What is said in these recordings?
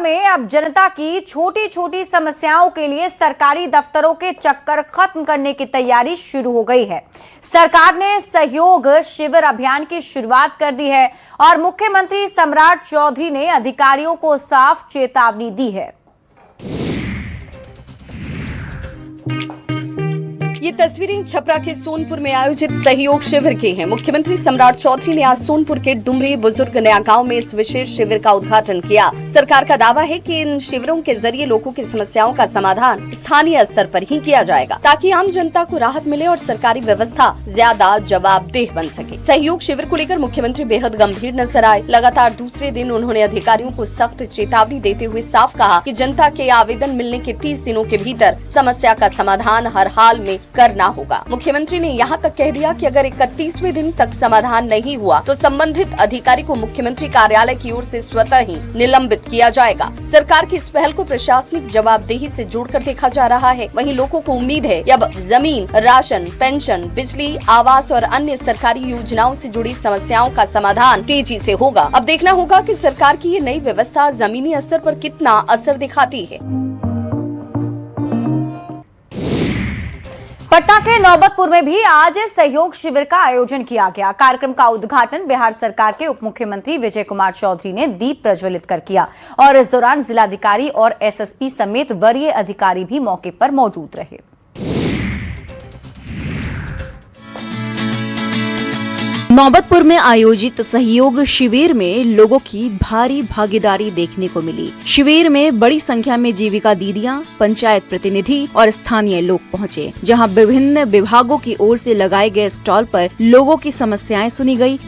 में अब जनता की छोटी छोटी समस्याओं के लिए सरकारी दफ्तरों के चक्कर खत्म करने की तैयारी शुरू हो गई है। सरकार ने सहयोग शिविर अभियान की शुरुआत कर दी है और मुख्यमंत्री सम्राट चौधरी ने अधिकारियों को साफ चेतावनी दी है। ये तस्वीरें छपरा के सोनपुर में आयोजित सहयोग शिविर की हैं। मुख्यमंत्री सम्राट चौधरी ने आज सोनपुर के डुमरी बुजुर्ग नया गांव में इस विशेष शिविर का उद्घाटन किया। सरकार का दावा है कि इन शिविरों के जरिए लोगों की समस्याओं का समाधान स्थानीय स्तर पर ही किया जाएगा, ताकि आम जनता को राहत मिले और सरकारी व्यवस्था ज्यादा जवाबदेह बन सके। सहयोग शिविर को लेकर मुख्यमंत्री बेहद गंभीर नजर आए। लगातार दूसरे दिन उन्होंने अधिकारियों को सख्त चेतावनी देते हुए साफ कहा कि जनता के आवेदन मिलने के 30 दिनों के भीतर समस्या का समाधान हर हाल में करना होगा। मुख्यमंत्री ने यहाँ तक कह दिया कि अगर 31वें दिन तक समाधान नहीं हुआ तो संबंधित अधिकारी को मुख्यमंत्री कार्यालय की ओर से स्वतः ही निलंबित किया जाएगा। सरकार की इस पहल को प्रशासनिक जवाबदेही से जोड़कर देखा जा रहा है। वहीं लोगों को उम्मीद है कि अब जमीन, राशन, पेंशन, बिजली, आवास और अन्य सरकारी योजनाओं से जुड़ी समस्याओं का समाधान तेजी से होगा। अब देखना होगा कि सरकार की ये नई व्यवस्था जमीनी स्तर पर कितना असर दिखाती है। पटना के नौबतपुर में भी आज सहयोग शिविर का आयोजन किया गया। कार्यक्रम का उद्घाटन बिहार सरकार के उप मुख्यमंत्री विजय कुमार चौधरी ने दीप प्रज्वलित कर किया और इस दौरान जिलाधिकारी और एसएसपी समेत वरीय अधिकारी भी मौके पर मौजूद रहे। नौबतपुर में आयोजित सहयोग शिविर में लोगों की भारी भागीदारी देखने को मिली। शिविर में बड़ी संख्या में जीविका दीदियां, पंचायत प्रतिनिधि और स्थानीय लोग पहुंचे, जहां विभिन्न विभागों की ओर से लगाए गए स्टॉल पर लोगों की समस्याएं सुनी गई,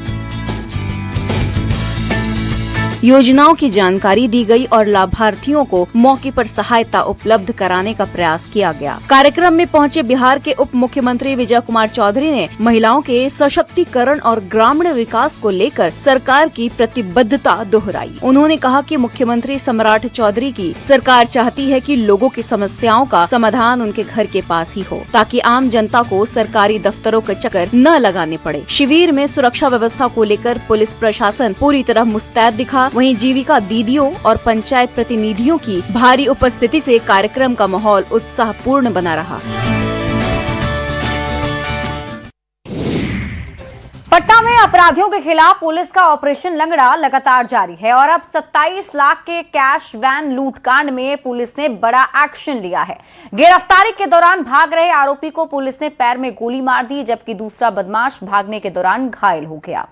योजनाओं की जानकारी दी गई और लाभार्थियों को मौके पर सहायता उपलब्ध कराने का प्रयास किया गया। कार्यक्रम में पहुंचे बिहार के उप मुख्यमंत्री विजय कुमार चौधरी ने महिलाओं के सशक्तिकरण और ग्रामीण विकास को लेकर सरकार की प्रतिबद्धता दोहराई। उन्होंने कहा कि मुख्यमंत्री सम्राट चौधरी की सरकार चाहती है कि लोगों की समस्याओं का समाधान उनके घर के पास ही हो, ताकि आम जनता को सरकारी दफ्तरों के चक्कर न लगाने पड़े। शिविर में सुरक्षा व्यवस्था को लेकर पुलिस प्रशासन पूरी तरह मुस्तैद दिखा। वहीं जीविका दीदियों और पंचायत प्रतिनिधियों की भारी उपस्थिति से कार्यक्रम का माहौल उत्साहपूर्ण बना रहा। पटना में अपराधियों के खिलाफ पुलिस का ऑपरेशन लंगड़ा लगातार जारी है और अब 27 लाख के कैश वैन लूटकांड में पुलिस ने बड़ा एक्शन लिया है। गिरफ्तारी के दौरान भाग रहे आरोपी को पुलिस ने पैर में गोली मार दी, जबकि दूसरा बदमाश भागने के दौरान घायल हो गया।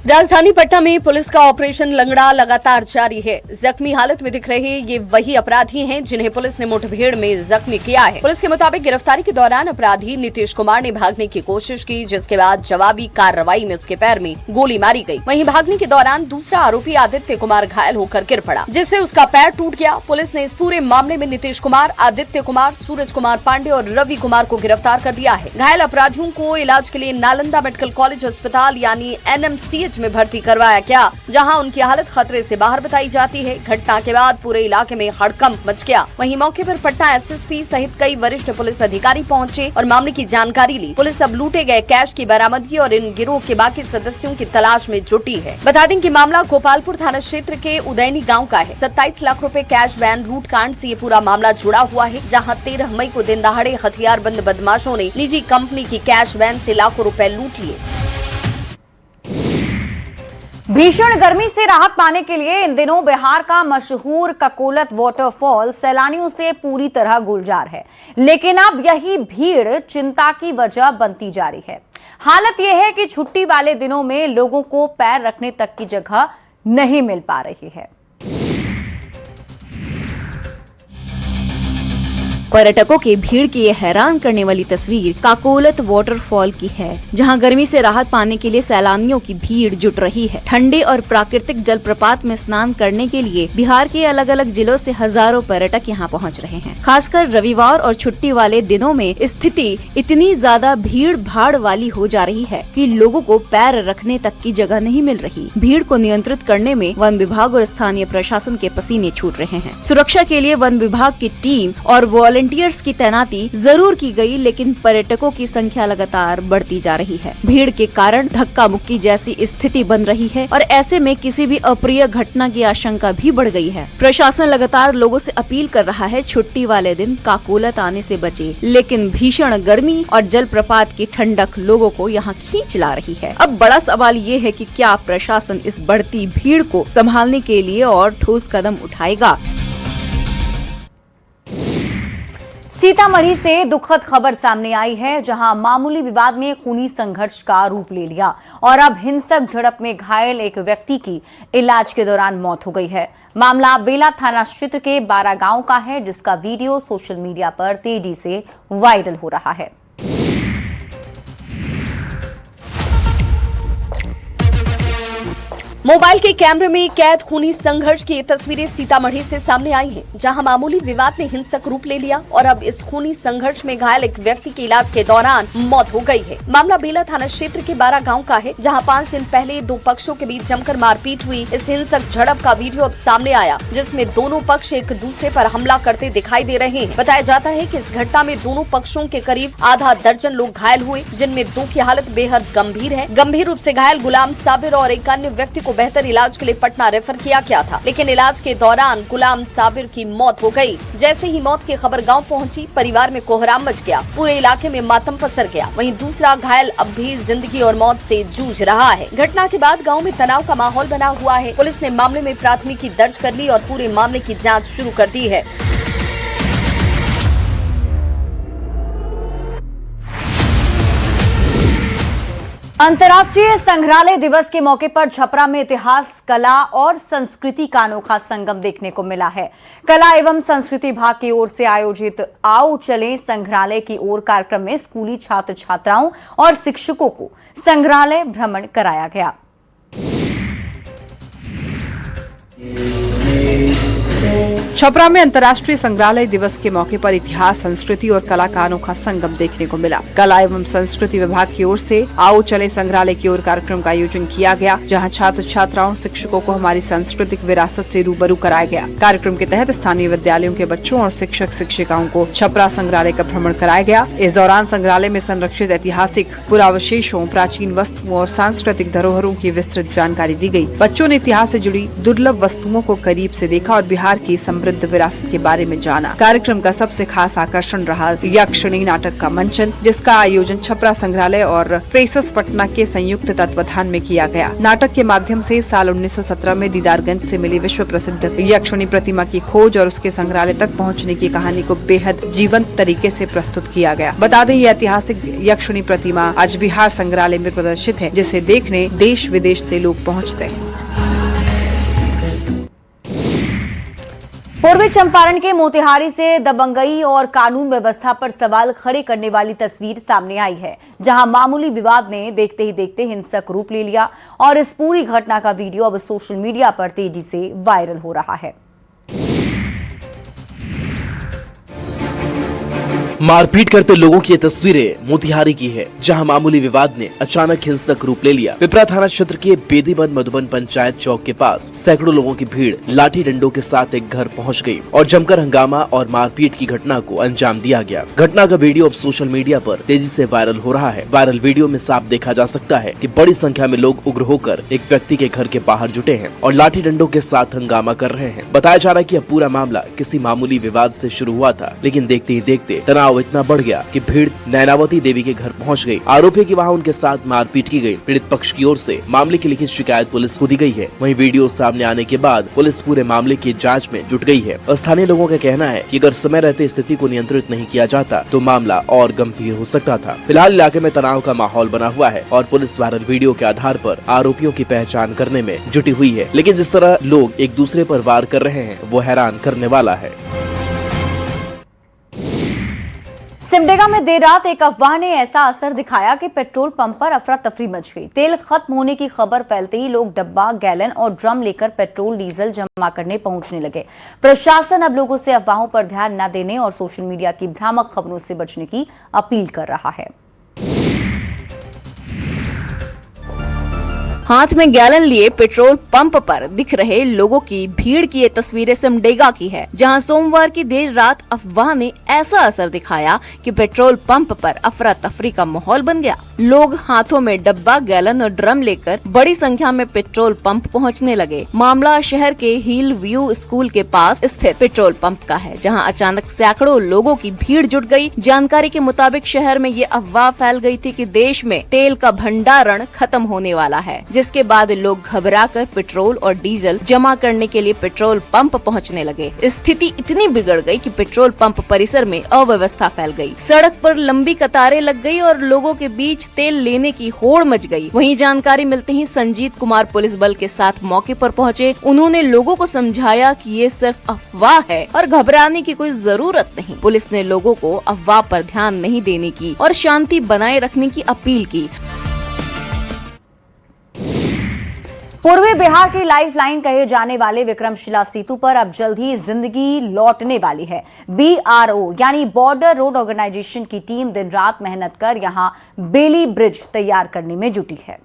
राजधानी पटना में पुलिस का ऑपरेशन लंगड़ा लगातार जारी है। जख्मी हालत में दिख रहे ये वही अपराधी हैं जिन्हें पुलिस ने मुठभेड़ में जख्मी किया है। पुलिस के मुताबिक गिरफ्तारी के दौरान अपराधी नीतीश कुमार ने भागने की कोशिश की, जिसके बाद जवाबी कार्रवाई में उसके पैर में गोली मारी गई। वहीं भागने के दौरान दूसरा आरोपी आदित्य कुमार घायल होकर गिर पड़ा, जिससे उसका पैर टूट गया। पुलिस ने इस पूरे मामले में नीतीश कुमार, आदित्य कुमार, सूरज कुमार पांडे और रवि कुमार को गिरफ्तार कर दिया है। घायल अपराधियों को इलाज के लिए नालंदा मेडिकल कॉलेज अस्पताल यानी NMCH में भर्ती करवाया गया, जहां उनकी हालत खतरे से बाहर बताई जाती है। घटना के बाद पूरे इलाके में हड़कंप मच गया। वहीं मौके पर पटना SSP सहित कई वरिष्ठ पुलिस अधिकारी पहुंचे और मामले की जानकारी ली। पुलिस अब लूटे गए कैश की बरामदगी और इन गिरोह के बाकी सदस्यों की तलाश में जुटी है। बता दें कि मामला गोपालपुर थाना क्षेत्र के उदैनी गाँव का है। 27 लाख रुपए कैश वैन लूट कांड से ये पूरा मामला जुड़ा हुआ है, जहाँ 13 मई को दिन दहाड़े हथियारबंद बदमाशों ने निजी कंपनी की कैश वैन से लाखों रुपए लूट लिए। भीषण गर्मी से राहत पाने के लिए इन दिनों बिहार का मशहूर ककोलत वाटरफॉल सैलानियों से पूरी तरह गुलजार है, लेकिन अब यही भीड़ चिंता की वजह बनती जा रही है। हालत यह है कि छुट्टी वाले दिनों में लोगों को पैर रखने तक की जगह नहीं मिल पा रही है। पर्यटकों की भीड़ की ये हैरान करने वाली तस्वीर काकोलत वाटरफॉल की है, जहां गर्मी से राहत पाने के लिए सैलानियों की भीड़ जुट रही है। ठंडे और प्राकृतिक जलप्रपात में स्नान करने के लिए बिहार के अलग अलग जिलों से हजारों पर्यटक यहां पहुंच रहे हैं। खासकर रविवार और छुट्टी वाले दिनों में स्थिति इतनी ज्यादा भीड़ भाड़ वाली हो जा रही है कि लोगों को पैर रखने तक की जगह नहीं मिल रही। भीड़ को नियंत्रित करने में वन विभाग और स्थानीय प्रशासन के पसीने छूट रहे हैं। सुरक्षा के लिए वन विभाग की टीम और वॉलंटियर वॉलेंटियर्स की तैनाती जरूर की गई, लेकिन पर्यटकों की संख्या लगातार बढ़ती जा रही है। भीड़ के कारण धक्का मुक्की जैसी स्थिति बन रही है और ऐसे में किसी भी अप्रिय घटना की आशंका भी बढ़ गई है। प्रशासन लगातार लोगों से अपील कर रहा है छुट्टी वाले दिन काकोलत आने से बचे, लेकिन भीषण गर्मी और जलप्रपात की ठंडक लोगों को यहाँ खींच ला रही है। अब बड़ा सवाल ये है कि क्या प्रशासन इस बढ़ती भीड़ को संभालने के लिए और ठोस कदम उठाएगा। सीतामढ़ी से दुखद खबर सामने आई है, जहां मामूली विवाद में खूनी संघर्ष का रूप ले लिया और अब हिंसक झड़प में घायल एक व्यक्ति की इलाज के दौरान मौत हो गई है। मामला बेला थाना क्षेत्र के 12 गांव का है, जिसका वीडियो सोशल मीडिया पर तेजी से वायरल हो रहा है। मोबाइल के कैमरे में कैद खूनी संघर्ष की तस्वीरें सीतामढ़ी से सामने आई हैं, जहां मामूली विवाद ने हिंसक रूप ले लिया और अब इस खूनी संघर्ष में घायल एक व्यक्ति की इलाज के दौरान मौत हो गई है। मामला बेला थाना क्षेत्र के 12 गांव का है, जहां 5 दिन पहले दो पक्षों के बीच जमकर मारपीट हुई। इस हिंसक झड़प का वीडियो अब सामने आया, जिसमें दोनों पक्ष एक दूसरे पर हमला करते दिखाई दे रहे हैं। बताया जाता है कि इस घटना में दोनों पक्षों के करीब आधा दर्जन लोग घायल हुए, जिनमें 2 की हालत बेहद गंभीर है। गंभीर रूप से घायल गुलाम साबिर और एक अन्य व्यक्ति को बेहतर इलाज के लिए पटना रेफर किया गया था, लेकिन इलाज के दौरान गुलाम साबिर की मौत हो गई। जैसे ही मौत की खबर गांव पहुंची, परिवार में कोहराम मच गया, पूरे इलाके में मातम पसर गया। वहीं दूसरा घायल अब भी जिंदगी और मौत से जूझ रहा है। घटना के बाद गांव में तनाव का माहौल बना हुआ है। पुलिस ने मामले में प्राथमिकी दर्ज कर ली और पूरे मामले की जाँच शुरू कर दी है। अंतर्राष्ट्रीय संग्रहालय दिवस के मौके पर छपरा में इतिहास, कला और संस्कृति का अनोखा संगम देखने को मिला है। कला एवं संस्कृति विभाग की ओर से आयोजित आओ चले संग्रहालय की ओर कार्यक्रम में स्कूली छात्र छात्राओं और शिक्षकों को संग्रहालय भ्रमण कराया गया। छपरा में अंतर्राष्ट्रीय संग्रहालय दिवस के मौके पर इतिहास, संस्कृति और कला का अनोखा संगम देखने को मिला। कला एवं संस्कृति विभाग की ओर से आओ चले संग्रहालय की ओर कार्यक्रम का आयोजन किया गया, जहां छात्र छात्राओं शिक्षकों को हमारी सांस्कृतिक विरासत से रूबरू कराया गया। कार्यक्रम के तहत स्थानीय विद्यालयों के बच्चों और शिक्षक शिक्षिकाओं को छपरा संग्रहालय का भ्रमण कराया गया। इस दौरान संग्रहालय में संरक्षित ऐतिहासिक पुरावशेषों, प्राचीन वस्तुओं और सांस्कृतिक धरोहरों की विस्तृत जानकारी दी गयी। बच्चों ने इतिहास से जुड़ी दुर्लभ वस्तुओं को करीब से देखा और बिहार की समृद्ध विरासत के बारे में जाना। कार्यक्रम का सबसे खास आकर्षण रहा यक्षिणी नाटक का मंचन, जिसका आयोजन छपरा संग्रहालय और फेसस पटना के संयुक्त तत्वाधान में किया गया। नाटक के माध्यम से साल 1917 में दीदारगंज से मिली विश्व प्रसिद्ध यक्षिणी प्रतिमा की खोज और उसके संग्रहालय तक पहुंचने की कहानी को बेहद जीवंत तरीके से प्रस्तुत किया गया। बता दें, ये ऐतिहासिक यक्षिणी प्रतिमा आज बिहार संग्रहालय में प्रदर्शित है, जिसे देखने देश विदेश से लोग पहुँचते हैं। पूर्वी चंपारण के मोतिहारी से दबंगई और कानून व्यवस्था पर सवाल खड़े करने वाली तस्वीर सामने आई है, जहां मामूली विवाद ने देखते ही देखते हिंसक रूप ले लिया और इस पूरी घटना का वीडियो अब सोशल मीडिया पर तेजी से वायरल हो रहा है। मारपीट करते लोगों की ये तस्वीरें मोतिहारी की है, जहां मामूली विवाद ने अचानक हिंसक रूप ले लिया। पिपरा थाना क्षेत्र के बेदीबंद मधुबन पंचायत चौक के पास सैकड़ों लोगों की भीड़ लाठी डंडों के साथ एक घर पहुंच गई और जमकर हंगामा और मारपीट की घटना को अंजाम दिया गया। घटना का वीडियो अब सोशल मीडिया पर तेजी से वायरल हो रहा है। वायरल वीडियो में साफ देखा जा सकता है कि बड़ी संख्या में लोग उग्र होकर एक व्यक्ति के घर के बाहर जुटे हैं और लाठी डंडों के साथ हंगामा कर रहे हैं। बताया जा रहा है कि यह पूरा मामला किसी मामूली विवाद से शुरू हुआ था, लेकिन देखते ही देखते तनाव इतना बढ़ गया कि भीड़ नैनावती देवी के घर पहुंच गई। आरोपी की वहां उनके साथ मारपीट की गई। पीड़ित पक्ष की ओर से मामले की लिखित शिकायत पुलिस को दी गई है। वहीं वीडियो सामने आने के बाद पुलिस पूरे मामले की जांच में जुट गई है। स्थानीय लोगों का कहना है कि अगर समय रहते स्थिति को नियंत्रित नहीं किया जाता तो मामला और गंभीर हो सकता था। फिलहाल इलाके में तनाव का माहौल बना हुआ है और पुलिस वायरल वीडियो के आधार पर आरोपियों की पहचान करने में जुटी हुई है, लेकिन जिस तरह लोग एक दूसरे पर वार कर रहे हैं वो हैरान करने वाला है। सिमडेगा में देर रात एक अफवाह ने ऐसा असर दिखाया कि पेट्रोल पंप पर अफरा तफरी मच गई। तेल खत्म होने की खबर फैलते ही लोग डब्बा, गैलन और ड्रम लेकर पेट्रोल डीजल जमा करने पहुंचने लगे। प्रशासन अब लोगों से अफवाहों पर ध्यान न देने और सोशल मीडिया की भ्रामक खबरों से बचने की अपील कर रहा है। हाथ में गैलन लिए पेट्रोल पंप पर दिख रहे लोगों की भीड़ की ये तस्वीरें सिमडेगा की है, जहां सोमवार की देर रात अफवाह ने ऐसा असर दिखाया कि पेट्रोल पंप पर अफरा तफरी का माहौल बन गया। लोग हाथों में डब्बा, गैलन और ड्रम लेकर बड़ी संख्या में पेट्रोल पंप पहुंचने लगे। मामला शहर के हिल व्यू स्कूल के पास स्थित पेट्रोल पंप का है, जहां अचानक सैकड़ों लोगों की भीड़ जुट गई। जानकारी के मुताबिक शहर में ये अफवाह फैल गई थी कि देश में तेल का भंडारण खत्म होने वाला है, जिसके बाद लोग घबराकर पेट्रोल और डीजल जमा करने के लिए पेट्रोल पंप पहुंचने लगे। स्थिति इतनी बिगड़ गई कि पेट्रोल पंप परिसर में अव्यवस्था फैल गई। सड़क पर लंबी कतारें लग गई और लोगों के बीच तेल लेने की होड़ मच गई। वहीं जानकारी मिलते ही संजीत कुमार पुलिस बल के साथ मौके पर पहुंचे। उन्होंने लोगों को समझाया कि ये सिर्फ अफवाह है और घबराने की कोई जरूरत नहीं। पुलिस ने लोगों को अफवाह पर ध्यान नहीं देने की और शांति बनाए रखने की अपील की। पूर्वी बिहार की लाइफलाइन कहे जाने वाले विक्रमशिला सेतु पर अब जल्द ही जिंदगी लौटने वाली है। BRO यानी बॉर्डर रोड ऑर्गेनाइजेशन की टीम दिन रात मेहनत कर यहां बेली ब्रिज तैयार करने में जुटी है।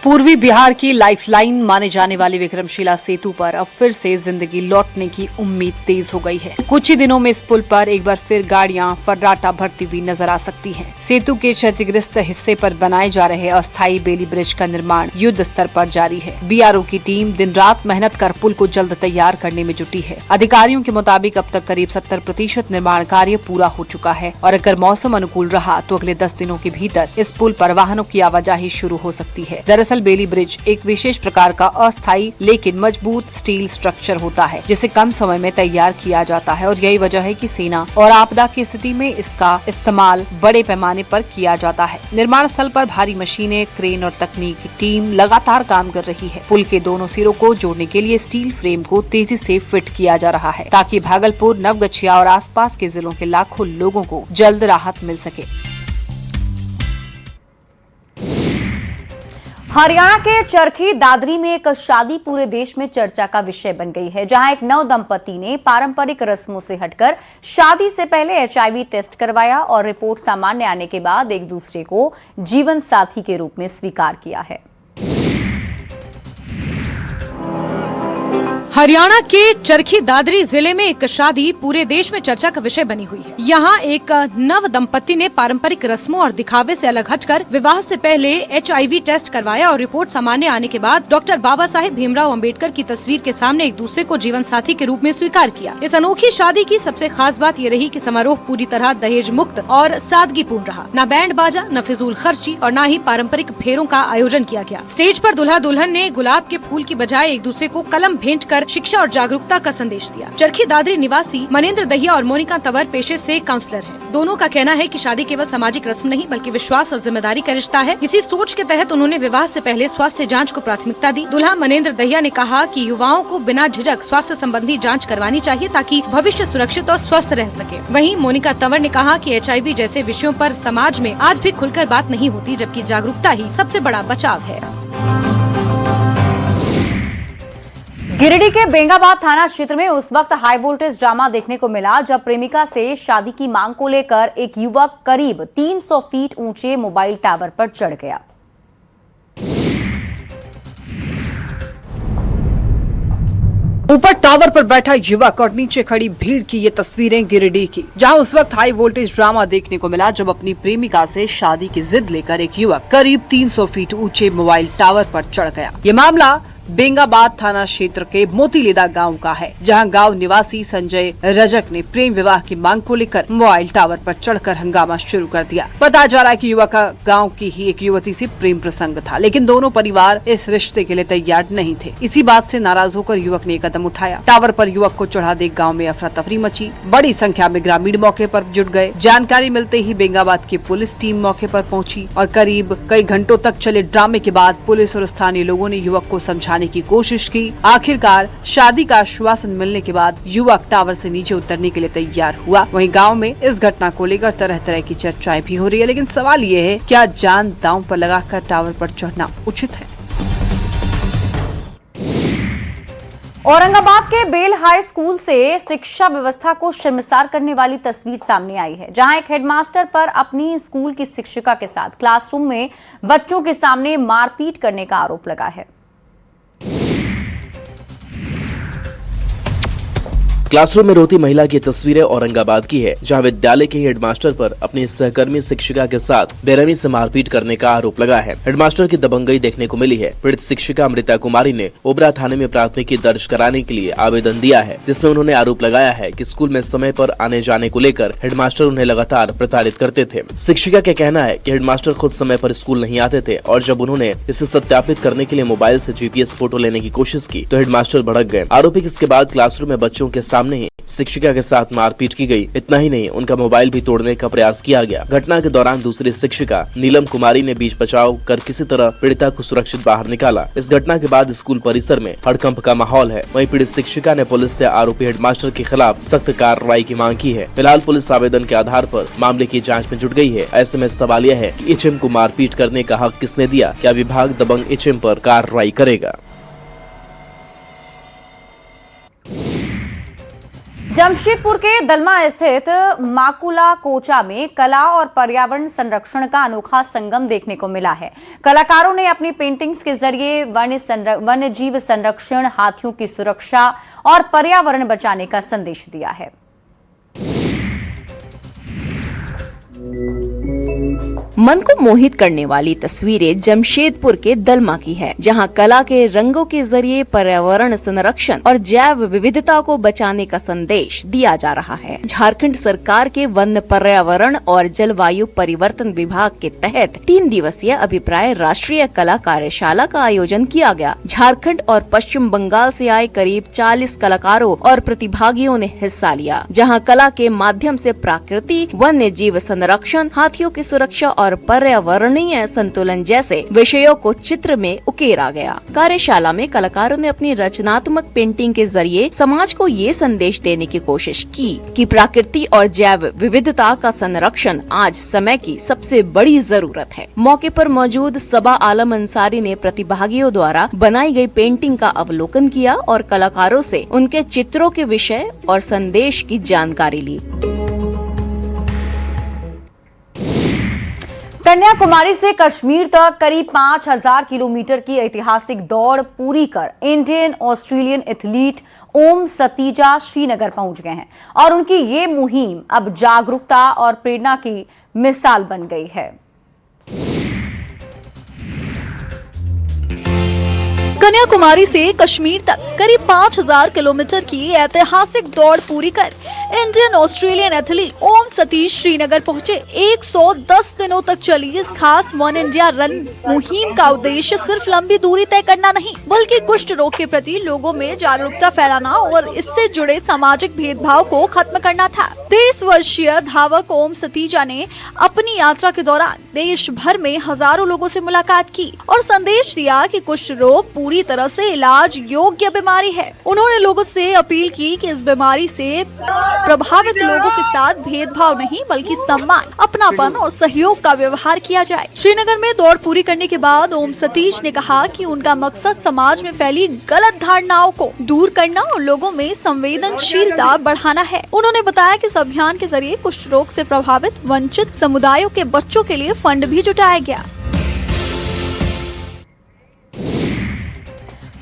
पूर्वी बिहार की लाइफलाइन माने जाने वाले विक्रमशिला सेतु पर अब फिर से जिंदगी लौटने की उम्मीद तेज हो गई है। कुछ ही दिनों में इस पुल पर एक बार फिर गाड़ियां फर्राटा भरती हुई नजर आ सकती हैं। सेतु के क्षतिग्रस्त हिस्से पर बनाए जा रहे अस्थायी बेली ब्रिज का निर्माण युद्ध स्तर पर जारी है। BRO की टीम दिन रात मेहनत कर पुल को जल्द तैयार करने में जुटी है। अधिकारियों के मुताबिक अब तक करीब 70% निर्माण कार्य पूरा हो चुका है और अगर मौसम अनुकूल रहा तो अगले 10 दिनों के भीतर इस पुल पर वाहनों की आवाजाही शुरू हो सकती है। दरअसल बेली ब्रिज एक विशेष प्रकार का अस्थायी लेकिन मजबूत स्टील स्ट्रक्चर होता है, जिसे कम समय में तैयार किया जाता है और यही वजह है कि सेना और आपदा की स्थिति में इसका इस्तेमाल बड़े पैमाने पर किया जाता है। निर्माण स्थल पर भारी मशीनें, क्रेन और तकनीकी टीम लगातार काम कर रही है। पुल के दोनों सिरों को जोड़ने के लिए स्टील फ्रेम को तेजी से फिट किया जा रहा है, ताकि भागलपुर, नवगछिया और आसपास के जिलों के लाखों लोगों को जल्द राहत मिल सके। हरियाणा के चरखी दादरी में एक शादी पूरे देश में चर्चा का विषय बन गई है, जहां एक नव दंपति ने पारंपरिक रस्मों से हटकर शादी से पहले HIV टेस्ट करवाया और रिपोर्ट सामान्य आने के बाद एक दूसरे को जीवन साथी के रूप में स्वीकार किया है। हरियाणा के चरखी दादरी जिले में एक शादी पूरे देश में चर्चा का विषय बनी हुई है। यहाँ एक नव दंपति ने पारंपरिक रस्मों और दिखावे से अलग हटकर विवाह से पहले HIV टेस्ट करवाया और रिपोर्ट सामान्य आने के बाद डॉक्टर बाबा साहेब भीमराव अंबेडकर की तस्वीर के सामने एक दूसरे को जीवन साथी के रूप में स्वीकार किया। इस अनोखी शादी की सबसे खास बात ये रही कि समारोह पूरी तरह दहेज मुक्त और सादगीपूर्ण रहा। न बैंड बाजा, न फिजूल खर्ची और न ही पारंपरिक फेरों का आयोजन किया गया। स्टेज पर दुल्हा दुल्हन ने गुलाब के फूल की बजाय एक दूसरे को कलम भेंट कर शिक्षा और जागरूकता का संदेश दिया। चरखी दादरी निवासी मनेंद्र दहिया और मोनिका तंवर पेशे से काउंसलर हैं। दोनों का कहना है कि शादी केवल सामाजिक रस्म नहीं बल्कि विश्वास और जिम्मेदारी का रिश्ता है। इसी सोच के तहत उन्होंने विवाह से पहले स्वास्थ्य जांच को प्राथमिकता दी। दुल्हा मनेंद्र दहिया ने कहा कि युवाओं को बिना झिझक स्वास्थ्य संबंधी जांच करवानी चाहिए ताकि भविष्य सुरक्षित और स्वस्थ रह सके। वहीं मोनिका तंवर ने कहा कि HIV जैसे विषयों पर समाज में आज भी खुलकर बात नहीं होती, जबकि जागरूकता ही सबसे बड़ा बचाव है। गिरिडीह के बेंगाबाद थाना क्षेत्र में उस वक्त हाई वोल्टेज ड्रामा देखने को मिला जब प्रेमिका से शादी की मांग को लेकर एक युवक करीब 300 फीट ऊंचे मोबाइल टावर पर चढ़ गया। ऊपर टावर पर बैठा युवक और नीचे खड़ी भीड़ की ये तस्वीरें गिरिडीह की, जहां उस वक्त हाई वोल्टेज ड्रामा देखने को मिला जब अपनी प्रेमिका से शादी की जिद लेकर एक युवक करीब 300 फीट ऊंचे मोबाइल टावर पर चढ़ गया। ये मामला बेंगाबाद थाना क्षेत्र के मोतीलेदा गांव का है, जहां गांव निवासी संजय रजक ने प्रेम विवाह की मांग को लेकर मोबाइल टावर पर चढ़कर हंगामा शुरू कर दिया। पता जा रहा है कि युवक का गांव की ही एक युवती से प्रेम प्रसंग था, लेकिन दोनों परिवार इस रिश्ते के लिए तैयार नहीं थे। इसी बात से नाराज होकर युवक ने कदम उठाया। टावर पर युवक को चढ़ा देख गाँव में अफरा तफरी मची। बड़ी संख्या में ग्रामीण मौके पर जुट गए। जानकारी मिलते ही बेंगाबाद की पुलिस टीम मौके पर पहुंची और करीब कई घंटों तक चले ड्रामे के बाद पुलिस और स्थानीय लोगों ने युवक को समझाने की कोशिश की। आखिरकार शादी का आश्वासन मिलने के बाद युवक टावर से नीचे उतरने के लिए तैयार हुआ। वहीं गांव में इस घटना को लेकर तरह तरह की चर्चाएं भी हो रही है, लेकिन सवाल ये है, क्या जान दांव पर लगाकर टावर पर चढ़ना उचित है? औरंगाबाद के बेल हाई स्कूल से शिक्षा व्यवस्था को शर्मसार करने वाली तस्वीर सामने आई है, जहां एक हेडमास्टर पर अपनी स्कूल की शिक्षिका के साथ क्लासरूम में बच्चों के सामने मारपीट करने का आरोप लगा है। क्लासरूम में रोती महिला की तस्वीरें औरंगाबाद की है, जहां विद्यालय के हेडमास्टर पर अपनी सहकर्मी शिक्षिका के साथ बेरहमी से मारपीट करने का आरोप लगा है। हेडमास्टर की दबंगई देखने को मिली है। पीड़ित शिक्षिका अमृता कुमारी ने ओबरा थाने में प्राथमिकी दर्ज कराने के लिए आवेदन दिया है, जिसमें उन्होंने आरोप लगाया है कि स्कूल में समय पर आने जाने को लेकर हेडमास्टर उन्हें लगातार प्रताड़ित करते थे। शिक्षिका का कहना है कि हेडमास्टर खुद समय पर स्कूल नहीं आते थे और जब उन्होंने इसे सत्यापित करने के लिए मोबाइल से GPS फोटो लेने की कोशिश की तो हेडमास्टर भड़क गए। आरोपी इसके बाद क्लासरूम में बच्चों के सामने ही शिक्षिका के साथ मारपीट की गई। इतना ही नहीं, उनका मोबाइल भी तोड़ने का प्रयास किया गया। घटना के दौरान दूसरी शिक्षिका नीलम कुमारी ने बीच बचाव कर किसी तरह पीड़िता को सुरक्षित बाहर निकाला। इस घटना के बाद स्कूल परिसर में हड़कंप का माहौल है। वहीं पीड़ित शिक्षिका ने पुलिस से आरोपी हेडमास्टर के खिलाफ सख्त कार्रवाई की मांग की है। फिलहाल पुलिस आवेदन के आधार पर मामले की जाँच में जुट गई है। ऐसे में सवाल यह है कि HM को मारपीट करने का हक किसने दिया? क्या विभाग दबंग HM पर कार्रवाई करेगा? जमशेदपुर के दलमा स्थित माकुला कोचा में कला और पर्यावरण संरक्षण का अनोखा संगम देखने को मिला है। कलाकारों ने अपनी पेंटिंग्स के जरिए वन्य जीव संरक्षण, हाथियों की सुरक्षा और पर्यावरण बचाने का संदेश दिया है। मन को मोहित करने वाली तस्वीरें जमशेदपुर के दलमा की है, जहां कला के रंगों के जरिए पर्यावरण संरक्षण और जैव विविधता को बचाने का संदेश दिया जा रहा है। झारखंड सरकार के वन, पर्यावरण और जलवायु परिवर्तन विभाग के तहत 3 दिवसीय अभिप्राय राष्ट्रीय कला कार्यशाला का आयोजन किया गया। झारखंड और पश्चिम बंगाल से आए करीब 40 कलाकारों और प्रतिभागियों ने हिस्सा लिया, जहाँ कला के माध्यम से प्रकृति, वन्य जीव संरक्षण, हाथियों की सुरक्षा और पर्यावरणीय संतुलन जैसे विषयों को चित्र में उकेरा गया। कार्यशाला में कलाकारों ने अपनी रचनात्मक पेंटिंग के जरिए समाज को ये संदेश देने की कोशिश की कि प्रकृति और जैव विविधता का संरक्षण आज समय की सबसे बड़ी जरूरत है। मौके पर मौजूद सबा आलम अंसारी ने प्रतिभागियों द्वारा बनाई गई पेंटिंग का अवलोकन किया और कलाकारों से उनके चित्रों के विषय और संदेश की जानकारी ली। कन्याकुमारी से कश्मीर तक करीब 5000 किलोमीटर की ऐतिहासिक दौड़ पूरी कर इंडियन ऑस्ट्रेलियन एथलीट ओम सतीजा श्रीनगर पहुंच गए हैं और उनकी ये मुहिम अब जागरूकता और प्रेरणा की मिसाल बन गई है। कन्याकुमारी से कश्मीर तक करीब 5000 किलोमीटर की ऐतिहासिक दौड़ पूरी कर इंडियन ऑस्ट्रेलियन एथलीट ओम सतीश श्रीनगर पहुंचे। 110 दिनों तक चली इस खास वन इंडिया रन मुहिम का उद्देश्य सिर्फ लंबी दूरी तय करना नहीं, बल्कि कुष्ठ रोग के प्रति लोगों में जागरूकता फैलाना और इससे जुड़े सामाजिक भेदभाव को खत्म करना था। 23 वर्षीय धावक ओम सतीजा ने अपनी यात्रा के दौरान देश भर में हजारों लोगों से मुलाकात की और संदेश दिया कि कुष्ठ रोग पूरी तरह से इलाज योग्य बीमारी है। उन्होंने लोगों से अपील की कि इस बीमारी से प्रभावित लोगों के साथ भेदभाव नहीं, बल्कि सम्मान, अपनापन और सहयोग का व्यवहार किया जाए। श्रीनगर में दौड़ पूरी करने के बाद ओम सतीश ने कहा कि उनका मकसद समाज में फैली गलत धारणाओं को दूर करना और लोगों में संवेदनशीलता बढ़ाना है। उन्होंने बताया कि इस अभियान के जरिए कुष्ठ रोग से प्रभावित वंचित समुदायों के बच्चों के लिए फंड भी जुटाया गया।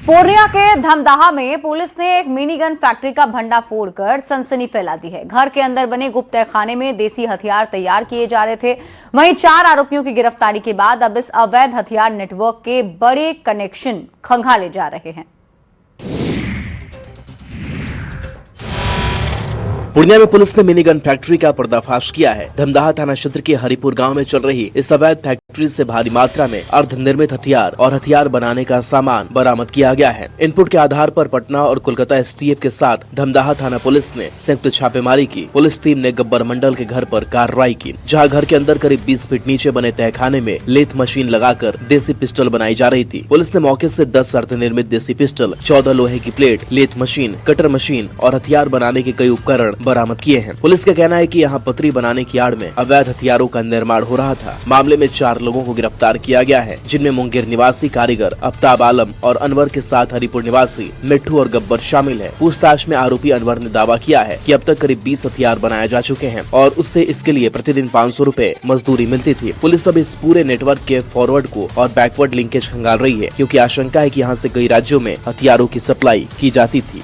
पूर्णिया के धमदाहा में पुलिस ने एक मिनी गन फैक्ट्री का भंडाफोड़ कर सनसनी फैला दी है। घर के अंदर बने गुप्त तहखाने में देसी हथियार तैयार किए जा रहे थे। वहीं 4 आरोपियों की गिरफ्तारी के बाद अब इस अवैध हथियार नेटवर्क के बड़े कनेक्शन खंगाले जा रहे हैं। पूर्णिया में पुलिस ने मिनी गन फैक्ट्री का पर्दाफाश किया है। धमदाहा थाना क्षेत्र के हरिपुर गांव में चल रही इस अवैध फैक्ट्री से भारी मात्रा में अर्धनिर्मित हथियार और हथियार बनाने का सामान बरामद किया गया है। इनपुट के आधार पर पटना और कोलकाता STF के साथ धमदाहा थाना पुलिस ने संयुक्त छापेमारी की। पुलिस टीम ने गब्बर मंडल के घर पर कार्रवाई की, जहाँ घर के अंदर करीब 20 फीट नीचे बने तहखाने में लेथ मशीन लगाकर देसी पिस्टल बनाई जा रही थी। पुलिस ने मौके से 10 अर्धनिर्मित देसी पिस्टल, 14 लोहे की plate, lathe machine, cutter machine और हथियार बनाने के कई उपकरण बरामद किए हैं। पुलिस का कहना है कि यहाँ पतरी बनाने की आड़ में अवैध हथियारों का निर्माण हो रहा था। मामले में 4 लोगों को गिरफ्तार किया गया है, जिनमें मुंगेर निवासी कारीगर अफ्ताब आलम और अनवर के साथ हरिपुर निवासी मिट्ठू और गब्बर शामिल है। पूछताछ में आरोपी अनवर ने दावा किया है कि अब तक करीब 20 हथियार बनाए जा चुके हैं और उससे इसके लिए प्रतिदिन 500 रुपए मजदूरी मिलती थी। पुलिस अब इस पूरे नेटवर्क के फॉरवर्ड को और बैकवर्ड लिंकेज खंगाल रही है, क्योंकि आशंका है कि यहाँ से कई राज्यों में हथियारों की सप्लाई की जाती थी।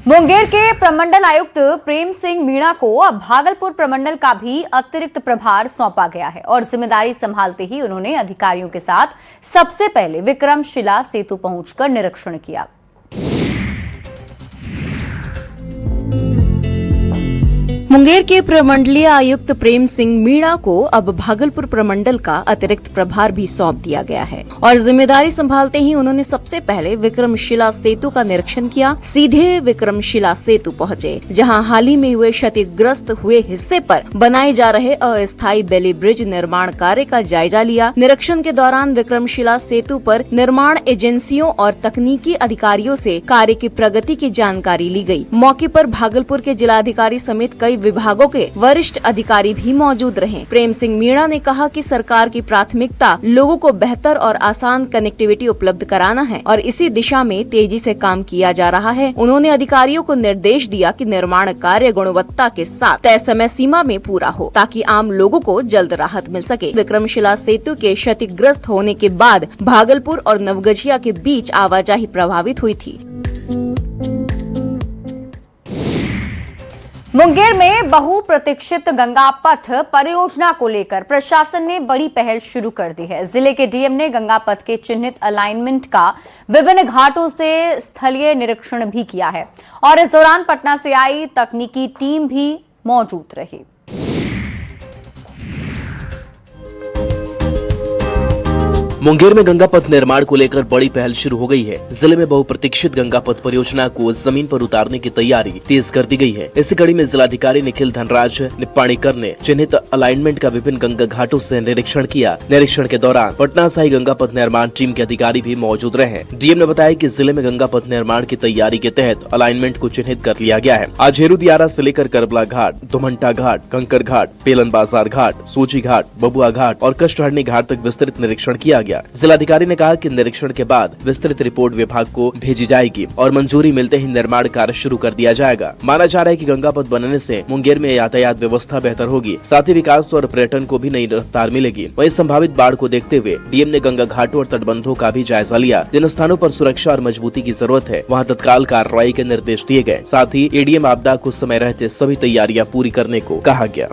मुंगेर के प्रमंडल आयुक्त प्रेम सिंह मीणा को अब भागलपुर प्रमंडल का भी अतिरिक्त प्रभार सौंपा गया है और जिम्मेदारी संभालते ही उन्होंने अधिकारियों के साथ सबसे पहले विक्रमशिला सेतु पहुंचकर निरीक्षण किया। मुंगेर के प्रमंडलीय आयुक्त प्रेम सिंह मीणा को अब भागलपुर प्रमंडल का अतिरिक्त प्रभार भी सौंप दिया गया है और जिम्मेदारी संभालते ही उन्होंने सबसे पहले विक्रमशिला सेतु का निरीक्षण किया। सीधे विक्रमशिला सेतु पहुंचे, जहां हाल ही में हुए क्षतिग्रस्त हुए हिस्से पर बनाए जा रहे अस्थायी बेली ब्रिज निर्माण कार्य का जायजा लिया। निरीक्षण के दौरान विक्रमशिला सेतु पर निर्माण एजेंसियों और तकनीकी अधिकारियों से कार्य की प्रगति की जानकारी ली गई। मौके पर भागलपुर के जिलाधिकारी समेत कई विभागों के वरिष्ठ अधिकारी भी मौजूद रहे। प्रेम सिंह मीणा ने कहा कि सरकार की प्राथमिकता लोगों को बेहतर और आसान कनेक्टिविटी उपलब्ध कराना है और इसी दिशा में तेजी से काम किया जा रहा है। उन्होंने अधिकारियों को निर्देश दिया कि निर्माण कार्य गुणवत्ता के साथ तय समय सीमा में पूरा हो, ताकि आम लोगों को जल्द राहत मिल सके। विक्रमशिला सेतु के क्षतिग्रस्त होने के बाद भागलपुर और नवगछिया के बीच आवाजाही प्रभावित हुई थी। मुंगेर में बहुप्रतीक्षित गंगा पथ परियोजना को लेकर प्रशासन ने बड़ी पहल शुरू कर दी है। जिले के डीएम ने गंगा पथ के चिन्हित अलाइनमेंट का विभिन्न घाटों से स्थलीय निरीक्षण भी किया है और इस दौरान पटना से आई तकनीकी टीम भी मौजूद रही। मुंगेर में गंगा पथ निर्माण को लेकर बड़ी पहल शुरू हो गई है। जिले में बहुप्रतीक्षित गंगा पथ परियोजना को जमीन पर उतारने की तैयारी तेज कर दी गई है। इसी कड़ी में जिलाधिकारी निखिल धनराज निप्पाणीकर ने चिन्हित अलाइनमेंट का विभिन्न गंगा घाटों से निरीक्षण किया। निरीक्षण के दौरान पटना से आई गंगा पथ निर्माण टीम के अधिकारी भी मौजूद रहे। डीएम ने बताया कि जिले में गंगा पथ निर्माण की तैयारी के तहत अलाइनमेंट को चिन्हित कर लिया गया है। आज हेरू दियारा से लेकर करबला घाट, दुमंटा घाट, कंकर घाट, पेलन बाजार घाट, सोची घाट, बबुआ घाट और कष्टहरणी घाट तक विस्तृत निरीक्षण किया गया। जिलाधिकारी ने कहा कि निरीक्षण के बाद विस्तृत रिपोर्ट विभाग को भेजी जाएगी और मंजूरी मिलते ही निर्माण कार्य शुरू कर दिया जाएगा। माना जा रहा है कि गंगा पथ बनने से मुंगेर में यातायात व्यवस्था बेहतर होगी, साथ ही विकास और पर्यटन को भी नई रफ्तार मिलेगी। वहीं संभावित बाढ़ को देखते हुए डीएम ने गंगा घाटों और तटबंधों का भी जायजा लिया। जिन स्थानों पर सुरक्षा और मजबूती की जरूरत है, वहाँ तत्काल कार्रवाई के निर्देश दिए गए। साथ ही एडीएम आपदा को समय रहते सभी तैयारियां पूरी करने को कहा गया।